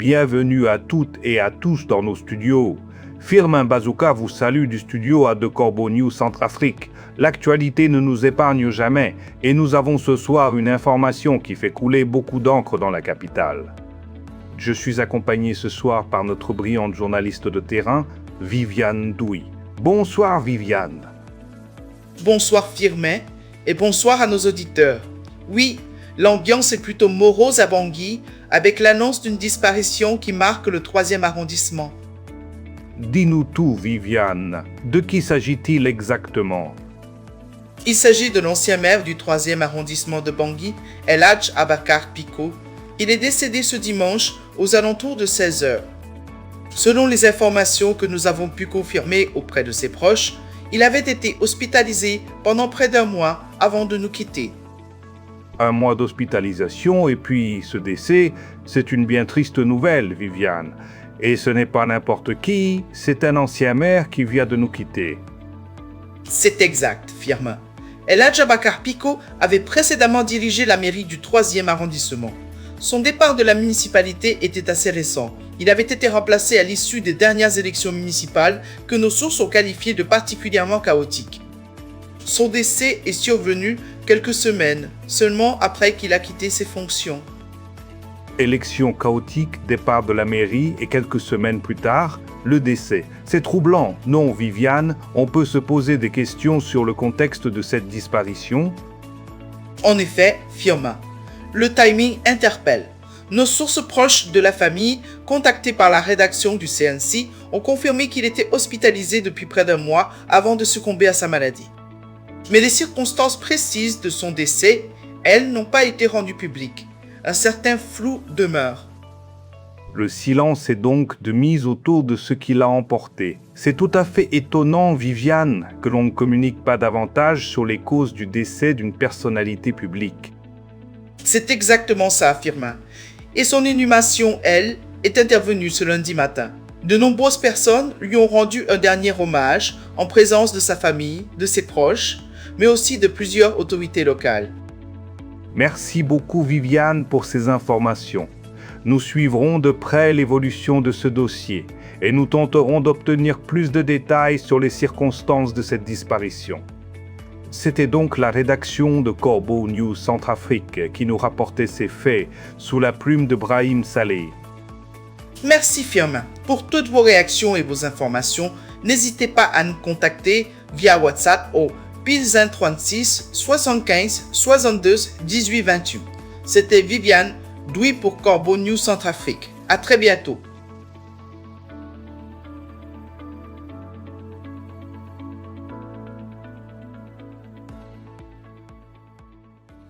Bienvenue à toutes et à tous dans nos studios. Firmin Bazooka vous salue du studio à de Corbeau News Centrafrique. L'actualité ne nous épargne jamais et nous avons ce soir une information qui fait couler beaucoup d'encre dans la capitale. Je suis accompagné ce soir par notre brillante journaliste de terrain, Viviane Douy. Bonsoir Viviane. Bonsoir Firmin et bonsoir à nos auditeurs. Oui, l'ambiance est plutôt morose à Bangui avec l'annonce d'une disparition qui marque le 3e arrondissement. Dis-nous tout Viviane, de qui s'agit-il exactement? Il s'agit de l'ancien maire du 3e arrondissement de Bangui, El Hadj Abakar Pico. Il est décédé ce dimanche aux alentours de 16 h. Selon les informations que nous avons pu confirmer auprès de ses proches, il avait été hospitalisé pendant près d'1 mois avant de nous quitter. 1 mois d'hospitalisation et puis ce décès, c'est une bien triste nouvelle, Viviane. Et ce n'est pas n'importe qui, c'est un ancien maire qui vient de nous quitter. C'est exact, Firmin. El Hadj Abakar Pico avait précédemment dirigé la mairie du 3e arrondissement. Son départ de la municipalité était assez récent. Il avait été remplacé à l'issue des dernières élections municipales que nos sources ont qualifiées de particulièrement chaotiques. Son décès est survenu quelques semaines seulement après qu'il a quitté ses fonctions. Élection chaotique, départ de la mairie et quelques semaines plus tard, le décès. C'est troublant, non Viviane? On peut se poser des questions sur le contexte de cette disparition. En effet, Firmin, le timing interpelle. Nos sources proches de la famille, contactées par la rédaction du CNC, ont confirmé qu'il était hospitalisé depuis près d'1 mois avant de succomber à sa maladie. Mais les circonstances précises de son décès, elles, n'ont pas été rendues publiques. Un certain flou demeure. Le silence est donc de mise autour de ce qui l'a emporté. C'est tout à fait étonnant, Viviane, que l'on ne communique pas davantage sur les causes du décès d'une personnalité publique. C'est exactement ça, Firmin. Et son inhumation, elle, est intervenue ce lundi matin. De nombreuses personnes lui ont rendu un dernier hommage en présence de sa famille, de ses proches, mais aussi de plusieurs autorités locales. Merci beaucoup Viviane pour ces informations. Nous suivrons de près l'évolution de ce dossier et nous tenterons d'obtenir plus de détails sur les circonstances de cette disparition. C'était donc la rédaction de Corbeau News Centrafrique qui nous rapportait ces faits sous la plume de Brahim Saleh. Merci Firmin. Pour toutes vos réactions et vos informations, n'hésitez pas à nous contacter via WhatsApp au +1 36 75 62 18 28. C'était Viviane Douy pour Corbeau News Centrafrique. À très bientôt.